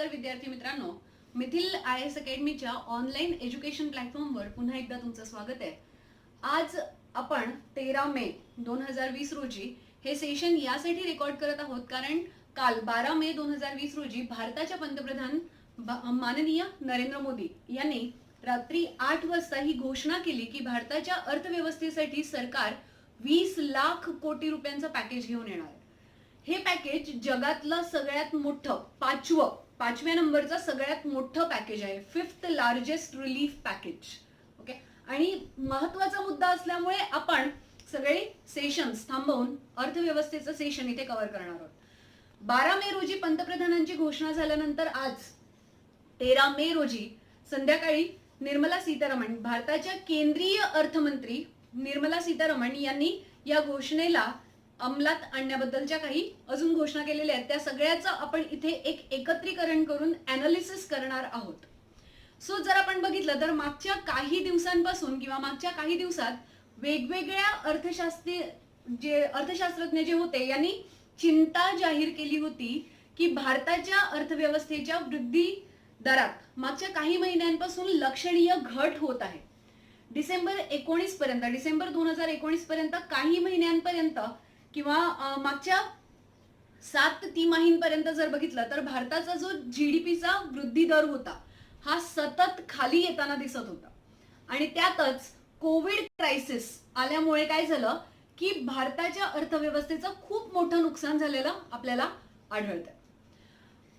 नमस्कार विद्यार्थी मित्रांनो, मिथिल IAS अकॅडमीच्या ऑनलाईन एज्युकेशन प्लॅटफॉर्मवर पुन्हा एकदा तुमचं स्वागत आहे. आज आपण 13 मे 2020 रोजी हे सेशन यासाठी रेकॉर्ड करत आहोत कारण काल 12 मे 2020 रोजी भारताच्या पंतप्रधान माननीय नरेंद्र मोदी यांनी रात्री 8 वाजता ही घोषणा केली की भारताच्या अर्थव्यवस्थेसाठी सरकार 20 लाख कोटी रुपयांचं पॅकेज घेऊन येणार आहे. हे पॅकेज जगातलं सगळ्यात मोठं पाचव्या नंबरचं सगळ्यात मोठं पॅकेज आहे. 5th largest relief package. Okay, आणि महत्वाचा मुद्दा असल्यामुळे आपण सगळे सेशन्स थांबवून अर्थव्यवस्थेचं सेशन इथे कव्हर करणार आहोत. 12 मे रोजी पंतप्रधानांची घोषणा झाल्यानंतर आज 13 मे रोजी संध्याकाळी निर्मला सीतारमण, भारताच्या केंद्रीय अर्थमंत्री निर्मला सीतारमण यांनी या घोषणेला अंमलात आणण्याबद्दलच्या काही अजून घोषणा केलेल्या आहेत. त्या सगळ्याचं आपण इथे एक एकत्रीकरण करून अनालिसिस करणार आहोत. सो जर आपण बघितलं तर मागच्या काही दिवसांपासून किंवा मागच्या काही दिवसात वेगवेगळ्या अर्थशास्त्रज्ञ जे होते यांनी चिंता जाहीर केली होती की भारताच्या अर्थव्यवस्थेच्या वृद्धी दरात मागच्या काही महिन्यांपासून लक्षणीय घट होत आहे. डिसेंबर 2019 पर्यंत काही महिन्यांपर्यंत किंवा मागच्या 7 तिमाहींपर्यंत जर बघितलं तर भारताचा जो जीडीपीचा वृद्धी दर होता हा सतत खाली येताना दिसत होता. आणि त्यातच कोविड क्रायसिस आल्यामुळे काय झालं की भारताच्या अर्थव्यवस्थेचं खूप मोठं नुकसान झालेलं आपल्याला आढळतं.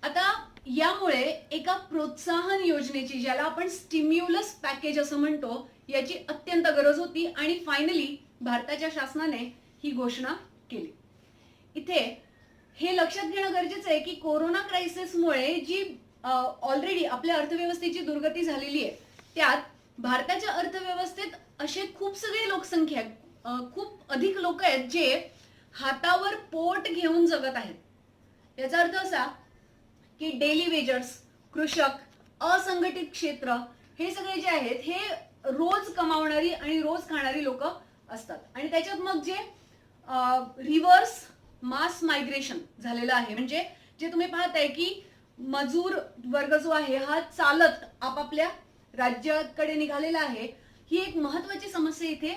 आता यामुळे एका प्रोत्साहन योजनेची, ज्याला आपण स्टिम्युलस पॅकेज असं म्हणतो, याची अत्यंत गरज होती आणि फायनली भारताच्या शासनाने ही घोषणा केली. इथे हे लक्षात घेणं गरजेचं आहे की कोरोना क्रायसिसमुळे जी ऑलरेडी आपल्या अर्थव्यवस्थेची दुर्गती झालेली आहे त्यात भारताच्या अर्थव्यवस्थेत असे खूप सगळे लोकसंख्या, खूप अधिक लोक आहेत जे हातावर पोट घेऊन जगत आहेत. याचा अर्थ असा की डेली वेजर्स, कृषक, असंघटित क्षेत्र, हे सगळे जे आहेत हे रोज कमावणारी आणि रोज खाणारी लोक असतात. आणि त्याच्यात मग जे रिव्हर्स मास मायग्रेशन झालेलं आहे, म्हणजे जे तुम्ही पाहताय की मजूर वर्ग जो आहे हा चालत आपापल्या राज्याकडे निघालेला आहे, ही एक महत्वाची समस्या इथे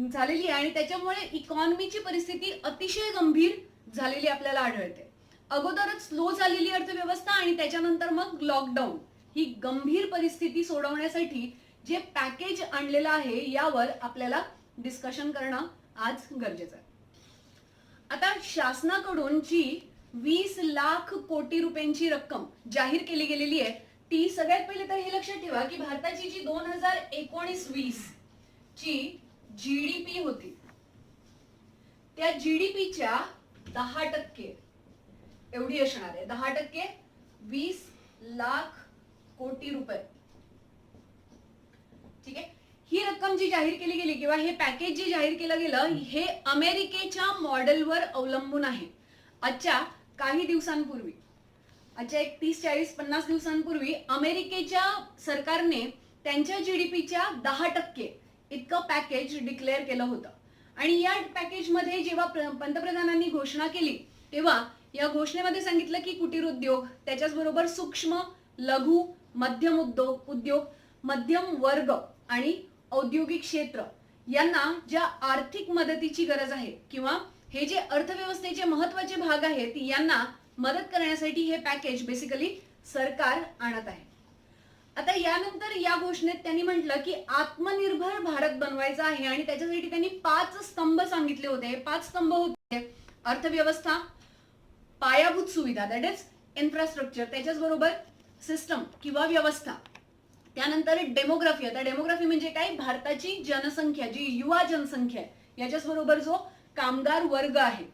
झालेली आहे. आणि त्याच्यामुळे इकॉनॉमीची परिस्थिती अतिशय गंभीर झालेली आपल्याला आढळते. अगोदरच स्लो झालेली अर्थव्यवस्था आणि त्याच्यानंतर मग लॉकडाऊन, ही गंभीर परिस्थिती सोडवण्यासाठी जे पॅकेज आणलेलं आहे यावर आपल्याला डिस्कशन करणं आज गरजेचं आहे. आता शासनाकडून जी 20 लाख कोटी रुपयांची रक्कम जाहीर केली गेलेली आहे ती सगळ्यात पहिले तर हे लक्षात ठेवा की भारताची जी 2019-20 ची जीडीपी होती त्या जीडीपीच्या 10% एवढी असणार आहे. 10% 20 लाख कोटी रुपये. ठीक आहे, ही रक्कम जी जाहीर केली गेली किंवा हे पॅकेज जे जाहीर केलं गेलं हे अमेरिकेच्या मॉडेलवर अवलंबून आहे. आजच्या काही दिवसांपूर्वी, आजच्या 30-40-50 दिवसांपूर्वी अमेरिकेच्या सरकारने त्यांच्या जीडीपीच्या 10% इतकं पॅकेज डिक्लेअर केलं होतं. आणि या पॅकेजमध्ये जेव्हा पंतप्रधानांनी घोषणा केली तेव्हा या घोषणेमध्ये सांगितलं की कुटीर उद्योग, त्याच्याचबरोबर सूक्ष्म, लघु, मध्यम उद्योग, मध्यम वर्ग आणि औद्योगिक क्षेत्र यांना ज्या आर्थिक मदतीची गरज आहे किंवा हे जे अर्थव्यवस्थेचे महत्वाचे भाग आहेत यांना मदत करण्यासाठी हे पॅकेज बेसिकली सरकार आणत आहे. आता यानंतर या घोषणेत त्यांनी म्हटलं की आत्मनिर्भर भारत बनवायचा आहे आणि त्याच्यासाठी त्यांनी 5 स्तंभ सांगितले होते. 5 स्तंभ होते: अर्थव्यवस्था, पायाभूत सुविधा, दॅट इज इन्फ्रास्ट्रक्चर, त्याच्याचबरोबर सिस्टम किंवा व्यवस्था, त्यानंतर डेमोग्राफी. आता डेमोग्राफी म्हणजे काय? भारताची जनसंख्या, जी युवा जनसंख्या आहे याच्याच बरोबर जो कामगार वर्ग आहे.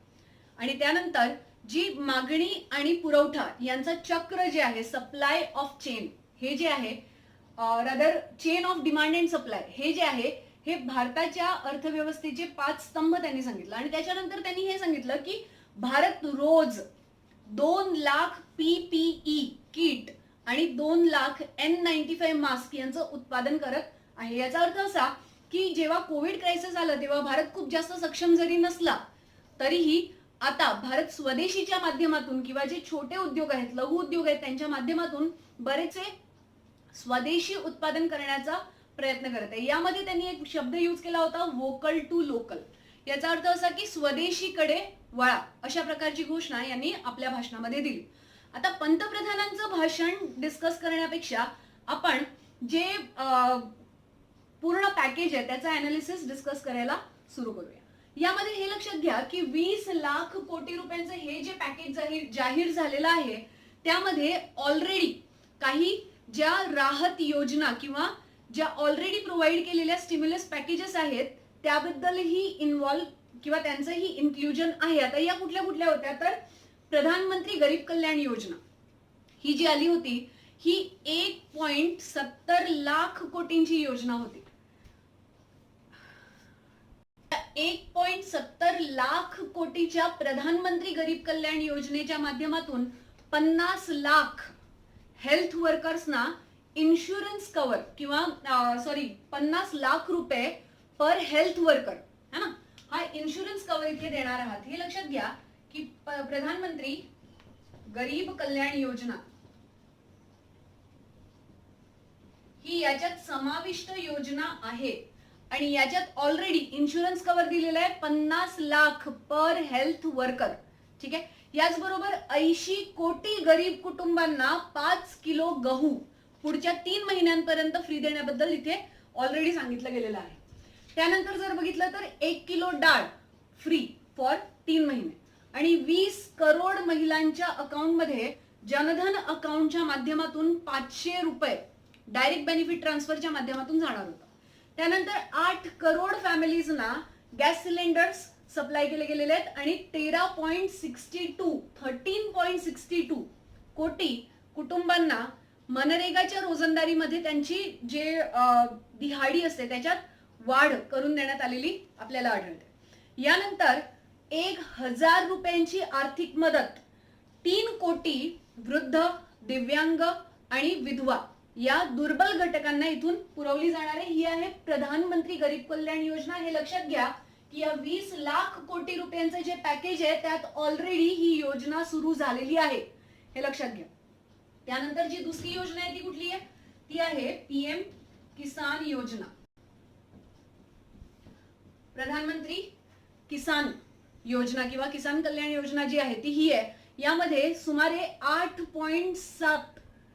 आणि त्यानंतर जी मागणी आणि पुरवठा यांचा चक्र जे आहे, सप्लाय ऑफ चेन, हे जे आहे rather chain of demand and supply, हे जे आहे हे भारताच्या अर्थव्यवस्थेचे 5 स्तंभ त्यांनी सांगितलं. आणि त्याच्यानंतर त्यांनी हे सांगितलं की भारत रोज 2 लाख PPE किट आणि 2 लाख N95 मास्क यांचं उत्पादन करत आहे. याचा अर्थ असा की जेव्हा कोविड क्रायसिस आलं तेव्हा भारत खूप जास्त सक्षम जरी नसला तरीही आता भारत स्वदेशीच्या माध्यमातून किंवा जे छोटे उद्योग आहेत, लघु उद्योग आहेत, त्यांच्या माध्यमातून बरेचसे स्वदेशी उत्पादन करण्याचा प्रयत्न करत आहे. यामध्ये त्यांनी एक शब्द यूज केला होता, वोकल टू लोकल. याचा अर्थ असा की स्वदेशीकडे वळा, अशा प्रकारची घोषणा यांनी आपल्या भाषणामध्ये दिली. आता पंतप्रधानांचं भाषण डिस्कस करण्यापेक्षा आपण जे पूर्ण पॅकेज आहे त्याचा अनालिसिस डिस्कस करायला सुरू करूया. यामध्ये हे लक्षात घ्या की 20 लाख कोटी रुपयांचं हे जे पॅकेज जाहीर झालेलं आहे त्यामध्ये ऑलरेडी काही ज्या राहत योजना किंवा ज्या ऑलरेडी प्रोव्हाइड केलेल्या स्टिम्युलस पॅकेजेस आहेत त्याबद्दलही इन्व्हॉल्व किंवा त्यांचंही इन्क्लुजन आहे. आता या कुठल्या कुठल्या होत्या तर प्रधानमंत्री गरीब कल्याण योजना ही जी आली होती ही 1.70 लाख कोटींची योजना होती. 1.70 लाख कोटीच्या प्रधानमंत्री गरीब कल्याण योजनेच्या माध्यमातून 50 लाख हेल्थ वर्कर्सना इन्शुरन्स कव्हर किंवा 50 लाख रुपये पर हेल्थ वर्कर है ना, हा इन्शुरन्स कव्हर इथे देणार आहात. हे लक्षात घ्या की प्रधानमंत्री गरीब कल्याण योजना ही याच्यात समाविष्ट योजना आहे आणि याच्यात ऑलरेडी इन्शुरन्स कव्हर दिलेला आहे 50 लाख पर हेल्थ वर्कर. ठीक आहे. याचबरोबर 80 कोटी गरीब कुटुंबांना 5 किलो गहू पुढच्या 3 महिन्यांपर्यंत फ्री देण्याबद्दल इथे ऑलरेडी सांगितलं गेलेलं आहे. त्यानंतर जर बघितलं तर 1 किलो डाळ फ्री फॉर 3 महिने आणि 20 करोड महिलांच्या अकाउंटमध्ये जनधन अकाउंटच्या माध्यमातून 500 रुपये डायरेक्ट बेनिफिट ट्रान्सफरच्या माध्यमातून जाणार होता. त्यानंतर 8 करोड फॅमिलीजना गॅस सिलेंडर्स सप्लाय केले गेलेले आहेत आणि 13.62 कोटी कुटुंबांना मनरेगाच्या रोजंदारीमध्ये त्यांची जे दिहाडी असते त्याच्यात वाढ करून देण्यात आलेली आपल्याला आढळते. यानंतर 1000 रुपयांची आर्थिक मदत 3 कोटी वृद्ध, दिव्यांग आणि विधवा या दुर्बल घटकांना इथून पुरवली जाणार आहे. ही आहे प्रधानमंत्री गरीब कल्याण योजना. हे लक्षात घ्या की या 20 लाख कोटी रुपयांचं जे पॅकेज आहे त्यात ऑलरेडी ही योजना सुरू झालेली आहे. हे लक्षात घ्या. त्यानंतर जी दुसरी योजना आहे ती कुठली आहे? ती आहे पीएम किसान योजना. प्रधानमंत्री किसान योजना किंवा किसान कल्याण योजना जी आहे ती ही आहे. यामध्ये सुमारे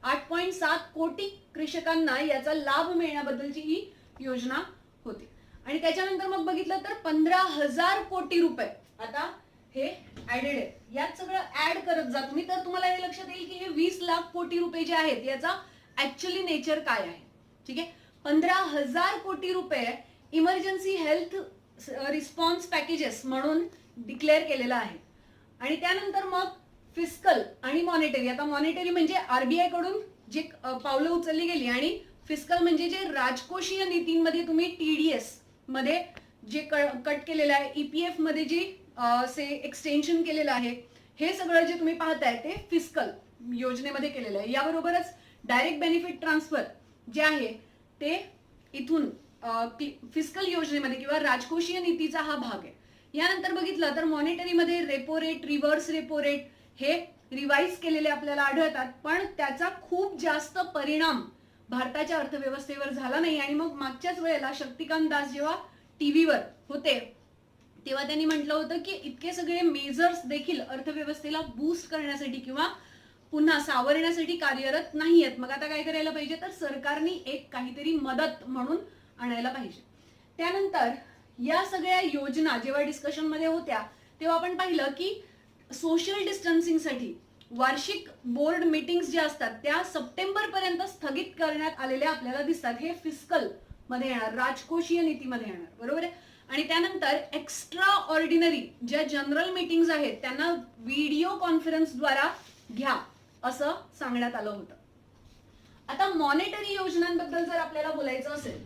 8.7 कोटी कृषकांना याचा लाभ मिळण्याबद्दलची ही योजना होती. आणि त्याच्यानंतर मग बघितलं तर 15,000 कोटी रुपये आता हे ऍडेड आहे. यात सगळं ऍड करत जा तुम्ही तर तुम्हाला हे लक्षात येईल की हे 20 लाख कोटी रुपये जे आहेत याचा ऍक्च्युअली नेचर काय आहे. ठीक आहे. 15,000 कोटी रुपये इमर्जन्सी हेल्थ रिस्पॉन्स पॅकेजेस म्हणून डिक्लेअर केलेला आहे. आणि त्यानंतर मग फिस्कल आणि मॉनिटरी. आता मॉनिटरी म्हणजे आरबीआय कडून जे पावलं उचलली गेली आणि फिस्कल म्हणजे जे राजकोषीय नीतींमध्ये तुम्ही टीडीएस मध्ये जे कट केलेलं आहे, ईपीएफ मध्ये जे एक्सटेन्शन केलेलं आहे, हे सगळं जे तुम्ही पाहताय ते फिस्कल योजनेमध्ये केलेलं आहे. याबरोबरच डायरेक्ट बेनिफिट ट्रान्सफर जे आहे ते इथून फिस्कल योजनेमध्ये किंवा राजकोषीय नीतीचा हा भाग आहे. यानंतर बघितलं तर मॉनिटरीमध्ये repo rate, reverse repo rate हे रिवाइज केलेले आपल्याला आढळतात, पण त्याचा खूप जास्त परिणाम भारताच्या अर्थव्यवस्थेवर झाला नाही. आणि मग मागच्याच वेळेला शक्तिकांत दास जेव्हा टीव्हीवर होते तेव्हा त्यांनी म्हटलं होतं की इतके सगळे मेजर्स देखील अर्थव्यवस्थेला बूस्ट करण्यासाठी किंवा पुन्हा सावरण्यासाठी कार्यरत नाही आहेत. मग आता काय करायला पाहिजे तर सरकारने एक काहीतरी मदत म्हणून आणायला पाहिजे. त्यानंतर या सगळ्या योजना जेव्हा डिस्कशन मध्ये होत्या तेव्हा आपण पाहिलं की सोशल डिस्टन्सिंगसाठी वार्षिक बोर्ड मीटिंग्स ज्या असतात त्या सप्टेंबर पर्यंत स्थगित करण्यात आलेल्या आपल्याला दिसतात. हे फिस्कल मध्ये येणार, राजकोषीय नीतीमध्ये येणार, बरोबर आहे. आणि त्यानंतर एक्स्ट्रा ऑर्डिनरी ज्या जनरल मीटिंग्स आहेत त्यांना व्हिडिओ कॉन्फरन्सद्वारा घ्या असं सांगण्यात आलं होतं. आता मॉनिटरी योजनांबद्दल जर आपल्याला बोलायचं असेल,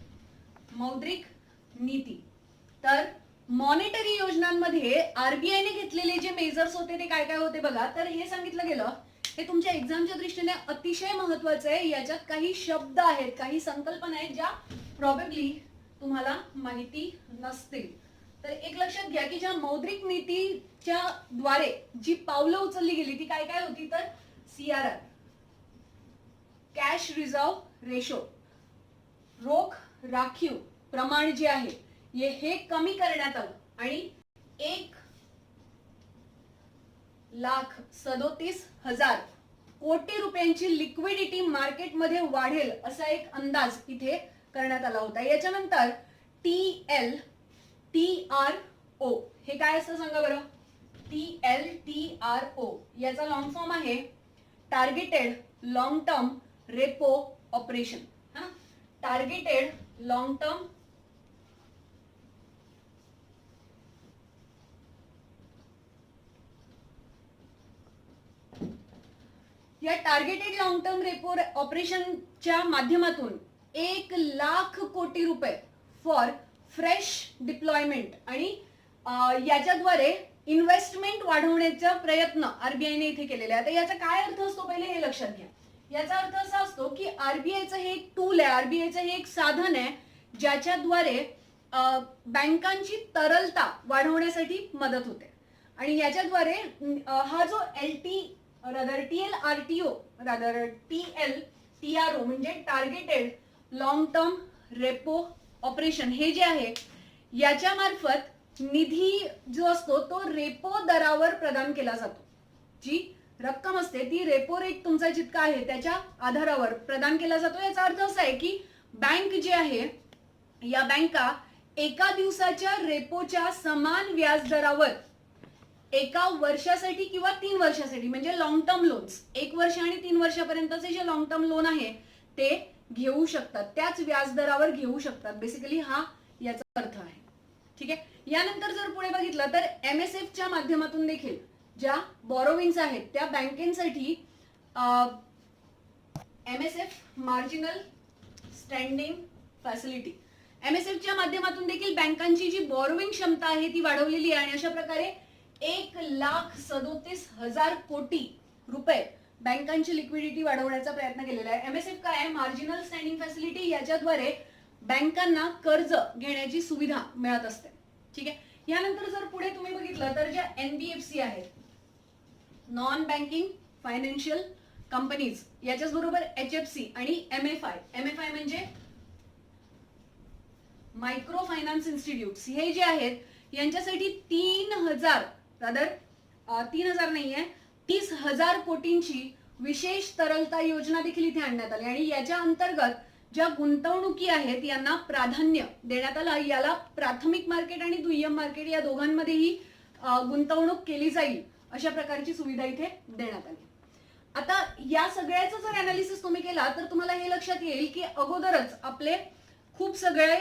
मौद्रिक नीती, तर मॉनिटरी योजनांमध्ये आरबीआयने घेतलेले जे मेजर्स होते ते काय काय होते बघा. तर हे सांगितलं गेलं, हे तुमच्या एक्झामच्या दृष्टीने अतिशय महत्वाचं आहे. याच्यात काही शब्द आहेत, काही संकल्पना आहेत ज्या प्रॉबेबली तुम्हाला माहिती नसतील. तर एक लक्षात घ्या की ज्या मौद्रिक नीतीच्या द्वारे जी पावलं उचलली गेली ती काय काय होती, तर CRR, कॅश रिझर्व्ह रेशो, रोख राखीव प्रमाण जे आहे हे कमी करण्यात आलं आणि 1,37,000 कोटी रुपयांची लिक्विडिटी मार्केटमध्ये वाढेल असा एक अंदाज इथे करण्यात आला होता. याच्यानंतर TLTRO हे काय असतं सांगा बरं. TLTRO याचा लॉंग फॉर्म आहे targeted long term repo operation. Targeted long term या टार्गेटेड लॉंग टर्म रेपो ऑपरेशनच्या माध्यमातून 1,00,000 कोटी रुपये फॉर फ्रेश डिप्लॉयमेंट आणि याच्याद्वारे इन्व्हेस्टमेंट वाढवण्याचा प्रयत्न आरबीआयने इथे केलेला आहे. आता याचा काय अर्थ असतो पहिले हे लक्षात घ्या. याचा अर्थ असा असतो की आरबीआयचं हे एक टूल आहे, आरबीआयचं हे एक साधन आहे ज्याच्याद्वारे बँकांची तरलता वाढवण्यासाठी मदत होते आणि याच्याद्वारे हा जो TLTRO म्हणजे targeted long term repo operation हे जे आहे याच्या मार्फत निधी जो असतो तो रेपो दरावर प्रदान केला जातो. जी रक्कम असते ती रेपो रेट तुमचा जितका आहे त्याच्या आधारावर प्रदान केला जातो. याचा अर्थ असा आहे की बँक जे आहे या बँका एका दिवसाच्या रेपोच्या समान व्याज दरावर 1 वर्षासाठी किंवा 3 वर्षासाठी म्हणजे लॉंग टर्म लोन्स 1 वर्ष आणि 3 वर्षापर्यंतचे जे लॉंग टर्म लोन आहे ते घेऊ शकतात, त्याच व्याज दरावर घेऊ शकतात. बेसिकली हा याचा अर्थ आहे. ठीक आहे. यानंतर जर पुढे बघितलं तर MSFच्या माध्यमातून देखील ज्या बॉरोविंग्स आहेत त्या बँकेसाठी MSF मार्जिनल स्टँडिंग फॅसिलिटी MSFच्या माध्यमातून देखील बँकांची जी बॉरोविंग क्षमता आहे ती वाढवलेली आहे आणि अशा प्रकारे 1,37,000 कोटी रुपये बँकांची लिक्विडिटी वाढवण्याचा प्रयत्न केलेला आहे. MSF काय आहे, मार्जिनल स्टँडिंग फॅसिलिटी. याच्याद्वारे बँकांना कर्ज घेण्याची सुविधा मिळत असते. ठीक आहे. यानंतर जर पुढे तुम्ही बघितलं तर ज्या NBFC आहेत, नॉन बँकिंग फायनान्शियल कंपनीज, याच्याच बरोबर HFC आणि MFI म्हणजे मायक्रो फायनान्स इन्स्टिट्यूट्स हे जे आहेत यांच्यासाठी 3,000 नाहीये 30,000 कोटींची विशेष तरलता योजना देखील इथे आणण्यात आली आणि याच्या अंतर्गत ज्या गुंतवणुकी आहेत यांना प्राधान्य देण्यात आलं. याला प्राथमिक मार्केट आणि दुय्यम मार्केट या दोघांमध्येही गुंतवणूक केली जाईल अशा प्रकारची सुविधा इथे देण्यात आली. आता या सगळ्याचं जर अनालिसिस तुम्ही केला तर तुम्हाला हे लक्षात येईल की अगोदरच आपले खूप सगळे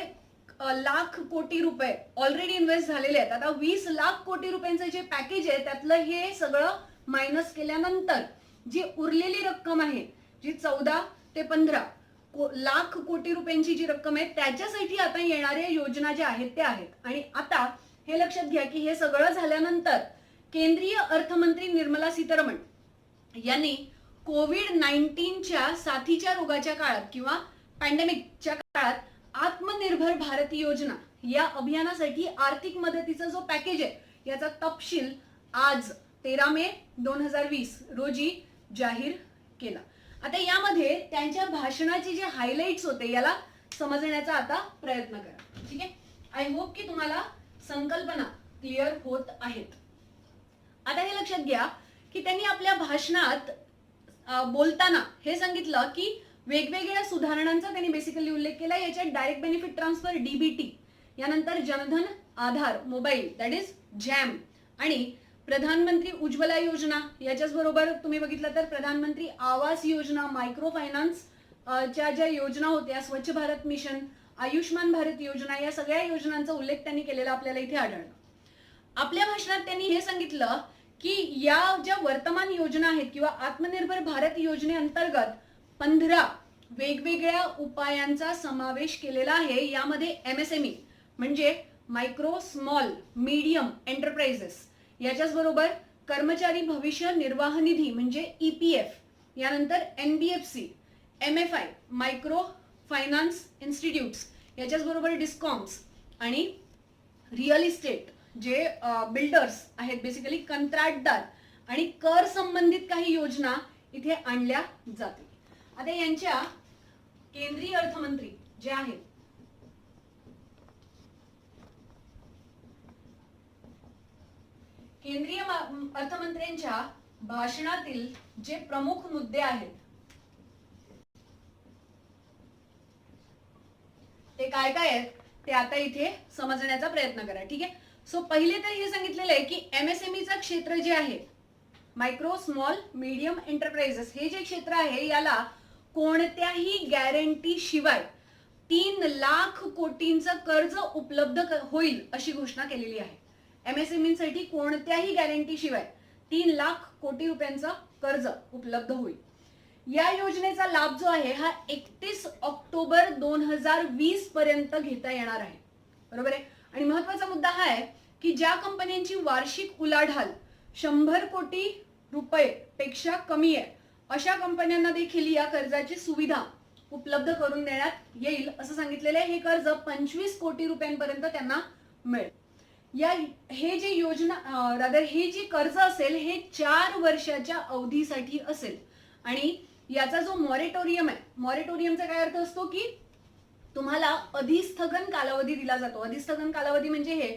लाख कोटी रुपये ऑलरेडी इन्व्हेस्ट झालेले आहेत. आता 20,00,000 कोटी रुपयांचं जे पॅकेज आहे त्यातलं हे सगळं मायनस केल्यानंतर जी उरलेली रक्कम आहे जी 14 ते 15 लाख कोटी रुपयांची जी रक्कम आहे त्याच्यासाठी आता येणाऱ्या योजना ज्या आहेत त्या आहेत. आणि आता हे लक्षात घ्या की हे सगळं झाल्यानंतर केंद्रीय अर्थमंत्री निर्मला सीतारामन यांनी कोविड-19च्या साथीच्या रोगाच्या काळात किंवा पॅन्डेमिकच्या काळात आत्मनिर्भर भारत योजना या अभियानासाठी आर्थिक मदतीचा जो पॅकेज आहे याचा तपशील आज 13 मे 2020 रोजी जाहीर केला. आता यामध्ये त्यांच्या भाषणाचे जे हायलाइट्स होते याला समजण्याचा आता प्रयत्न करा. ठीक आहे. आय होप की तुम्हाला संकल्पना क्लिअर होत आहेत. आता हे लक्षात घ्या की त्यांनी आपल्या भाषणात बोलताना हे सांगितलं की वेगवेगळ्या सुधारणांचा त्यांनी बेसिकली उल्लेख केला. याच्यात डायरेक्ट बेनिफिट ट्रान्सफर DBT, यानंतर Jan Dhan Aadhaar mobile that is jam आणि प्रधानमंत्री उज्ज्वला योजना, याच्याच बरोबर तुम्ही बघितलं तर प्रधानमंत्री आवास योजना, मायक्रो फायनान्स च्या ज्या योजना होत्या, स्वच्छ भारत मिशन, आयुष्मान भारत योजना, या सगळ्या योजनांचा उल्लेख त्यांनी केलेला आपल्याला इथे आढळला. आपल्या भाषणात त्यांनी हे सांगितलं की या ज्या वर्तमान योजना आहेत किंवा आत्मनिर्भर भारत योजनेअंतर्गत 15 वेगवेगळ्या उपायांचा समावेश केलेला आहे. यामध्ये MSME म्हणजे मायक्रो स्मॉल मीडियम एंटरप्राइजेस, याच्याच बरोबर कर्मचारी भविष्य निर्वाह निधी म्हणजे EPF, यानंतर NBFC, MFI micro finance institutes, याच्याच बरोबर डिस्कॉम्स आणि रिअल इस्टेट जे बिल्डर्स आहेत, बेसिकली कंत्राटदार आणि कर संबंधित काही योजना इथे आणल्या जातील. आता यांच्या केंद्रीय अर्थमंत्री जे आहेत, केंद्रीय अर्थमंत्र्यांच्या भाषणातील जे प्रमुख मुद्दे आहेत ते काय काय आहेत ते आता इथे समजण्याचा प्रयत्न करा. ठीक आहे. सो पहिले तर हे सांगितलेलं आहे की एमएसएमईचं क्षेत्र जे आहे, मायक्रो स्मॉल मीडियम एंटरप्राइजेस, हे जे क्षेत्र आहे याला कोणत्याही गॅरंटी शिवाय 3,00,000 कोटींचं कर्ज उपलब्ध होईल अशी घोषणा केलेली आहे. एमएसएमई साठी कोणत्याही गॅरंटी शिवाय 3,00,000 कोटी रुपयांचं कर्ज उपलब्ध होईल. या योजनेचा लाभ जो आहे हा 31 ऑक्टोबर 2020 पर्यंत घेता येणार आहे. बरोबर आहे. आणि महत्वाचा मुद्दा हा आहे की ज्या कंपन्यांची वार्षिक उलाढाल 100 कोटी रुपये पेक्षा कमी आहे अशा कंपन्यांना देखील या कर्जाची सुविधा उपलब्ध करून देण्यात येईल असं सांगितलेलं आहे. हे कर्ज 25 कोटी रुपयांपर्यंत त्यांना मिळेल. हे जे योजना हे जे कर्ज असेल हे 4 वर्षाच्या अवधीसाठी असेल. आणि याचा जो मॉरेटोरियम आहे, मॉरेटोरियमचा काय अर्थ असतो की तुम्हाला अधिस्थगन कालावधी दिला जातो. अधिस्थगन कालावधी म्हणजे हे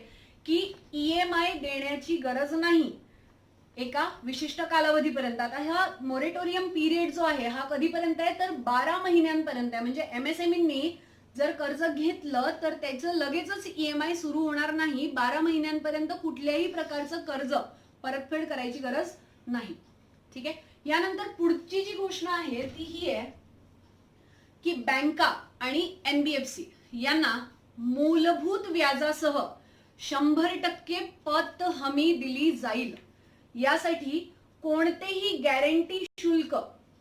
की ईएमआय देण्याची गरज नाही एका विशिष्ट कालावधीपर्यंत. आता हा मॉरेटोरियम पिरियड जो आहे हा कधीपर्यंत आहे तर 12 महिन्यांपर्यंत आहे. म्हणजे एमएसएमईंनी जर कर्ज घेतलं तर त्याचं लगेचच ईएमआय सुरू होणार नाही. 12 महिन्यांपर्यंत कुठल्याही प्रकारचं कर्ज परतफेड करायची गरज नाही. ठीक आहे. यानंतर पुढची जी घोषणा आहे ती ही आहे की बँका आणि एनबीएफसी यांना मूलभूत व्याजासह 100% पत हमी दिली जाईल. यासाठी कोणतेही गॅरंटी शुल्क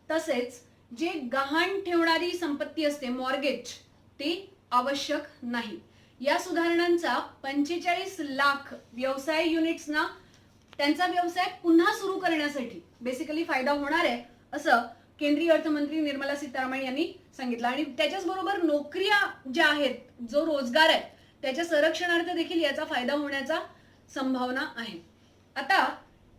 तसेच जे गहाण ठेवणारी संपत्ती असते मॉर्गेज ते आवश्यक नाही. या सुधारणांचा 45 लाख व्यवसाय युनिट्सना त्यांचा व्यवसाय पुन्हा सुरू करण्यासाठी बेसिकली फायदा होणार आहे असं केंद्रीय अर्थमंत्री निर्मला सीतारामन यांनी सांगितलं. आणि त्याच्याच बरोबर नोकऱ्या ज्या आहेत, जो रोजगार आहे त्याच्या संरक्षणार्थ देखील याचा फायदा होण्याचा संभावना आहे. आता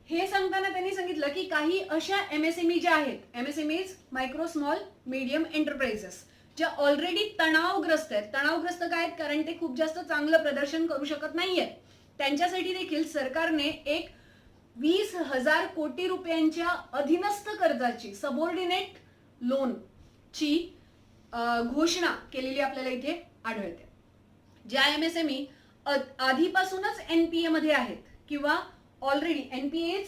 हे सांगताना त्यांनी सांगितलं की काही अशा एमएसएमई ज्या आहेत, MSMEs micro small medium enterprises, ज्या ऑलरेडी तणावग्रस्त आहेत. तणावग्रस्त काय आहेत कारण ते खूप जास्त चांगलं प्रदर्शन करू शकत नाहीये. त्यांच्यासाठी देखील सरकारने एक 20,000 कोटी रुपयांच्या अधीनस्थ कर्जाची, सबऑर्डिनेट लोनची घोषणा केलेली आपल्याला इथे आढळते. ज्या एमएसएमई आधीपासूनच एनपीए मध्ये आहेत किंवा already NPA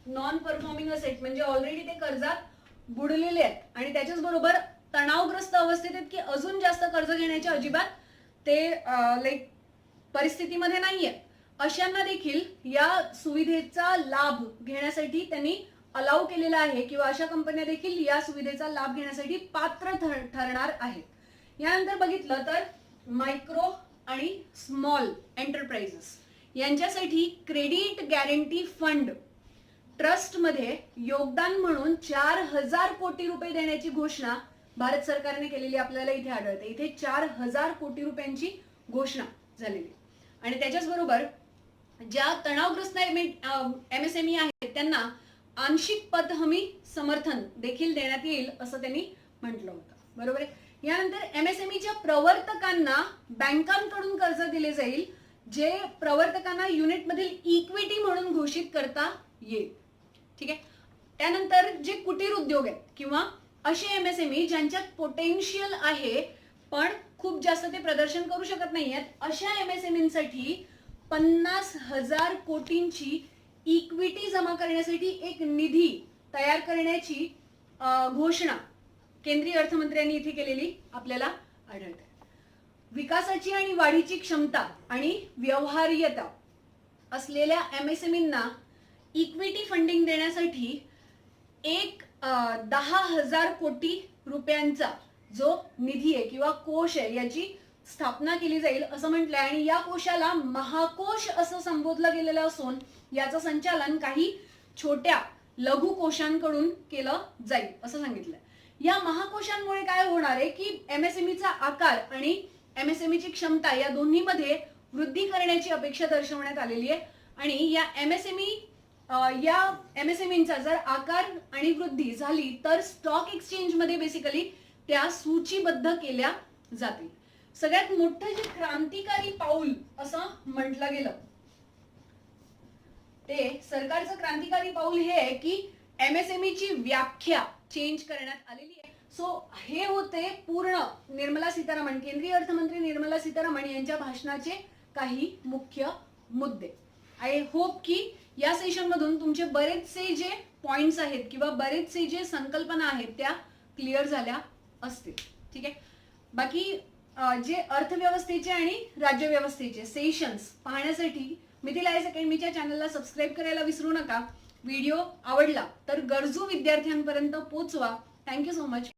non performing asset म्हणजे ऑलरेडी ते कर्जात बुडलेले आहेत आणि त्याच्याच बरोबर तणावग्रस्त अवस्थेत आहेत की अजून जास्त कर्ज घेण्याच्या अजिबात ते परिस्थितीमध्ये नाहीये, अशांना देखील या सुविधेचा लाभ घेण्यासाठी त्यांनी अलाउ केलेला आहे किंवा अशा कंपन्या देखील या सुविधेचा लाभ घेण्यासाठी पात्र ठरणार आहेत. यानंतर बघितलं तर मायक्रो आणि स्मॉल एंटरप्राइजेस यांच्यासाठी क्रेडिट गॅरंटी फंड ट्रस्ट मध्ये योगदान म्हणून 4,000 कोटी रुपये देण्याची घोषणा भारत सरकारने केलेली आपल्याला इथे आढळते. इथे 4,000 कोटी रुपयांची घोषणा झालेली. आणि त्याच्याच बरोबर ज्या तणावग्रस्त एमएसएमई आहेत त्यांना आंशिक पत हमी समर्थन देखील देण्यात येईल असं त्यांनी म्हटलं होतं. बरोबर आहे. यानंतर एमएसएमईच्या प्रवर्तकांना बँकांकडून कर्ज दिले जाईल जे प्रवर्तकांना युनिटमधील इक्विटी म्हणून घोषित करता येईल. ठीक आहे. त्यानंतर जे कुटीर उद्योग आहेत किंवा असे एमएसएमई ज्यांच्यात पोटेन्शियल आहे पण खूप जास्त ते प्रदर्शन करू शकत नाहीयेत, अशा एमएसएमईंसाठी 50,000 कोटींची इक्विटी जमा करण्यासाठी एक निधी तयार करण्याची घोषणा केंद्रीय अर्थमंत्र्यांनी इथे केलेली आपल्याला आढळते. विकासाची आणि वाढीची क्षमता आणि व्यवहार्यता असलेल्या एमएसएमईंना इक्विटी फंडिंग देण्यासाठी एक 10,000 कोटी रुपयांचा जो निधी आहे किंवा कोश आहे याची स्थापना केली जाईल असं म्हटलंय. आणि या कोशाला महाकोश असं संबोधलं गेलेलं असून याचं संचालन काही छोट्या लघु कोशांकडून केलं जाईल असं सांगितलंय. या महाकोशांमुळे काय होणार आहे की एमएसएमईचा आकार आणि एमएसएमईची क्षमता या दोन्हीमध्ये वृद्धी करण्याची अपेक्षा दर्शवण्यात आलेली आहे. आणि या एमएसएमईचा जर आकार आणि वृद्धी झाली तर स्टॉक एक्सचेंज मध्ये बेसिकली त्या सूचीबद्ध केल्या जातील. सगळ्यात मोठं जे क्रांतिकारी पाऊल असं म्हटलं गेलं ते सरकारचं क्रांतिकारी पाऊल हे आहे की एमएसएमई ची व्याख्या चेंज करण्यात आलेली आहे. सो हे होते पूर्ण निर्मला सीतारामन, केंद्रीय अर्थमंत्री निर्मला सीतारामन यांच्या भाषणाचे काही मुख्य मुद्दे. आय होप की या सेशन मधून तुमचे बरेचसे जे पॉइंट्स आहेत किंवा बरेचसे जे संकल्पना आहेत त्या क्लिअर झाल्या असतील. ठीक आहे. बाकी जे अर्थव्यवस्थेचे आणि राज्यव्यवस्थेचे सेशन्स पाहण्यासाठी मिथिला आयएस अकॅडमीच्या चॅनलला सबस्क्राईब करायला विसरू नका. व्हिडिओ आवडला तर गरजू विद्यार्थ्यांपर्यंत पोहोचवा. Thank you so much.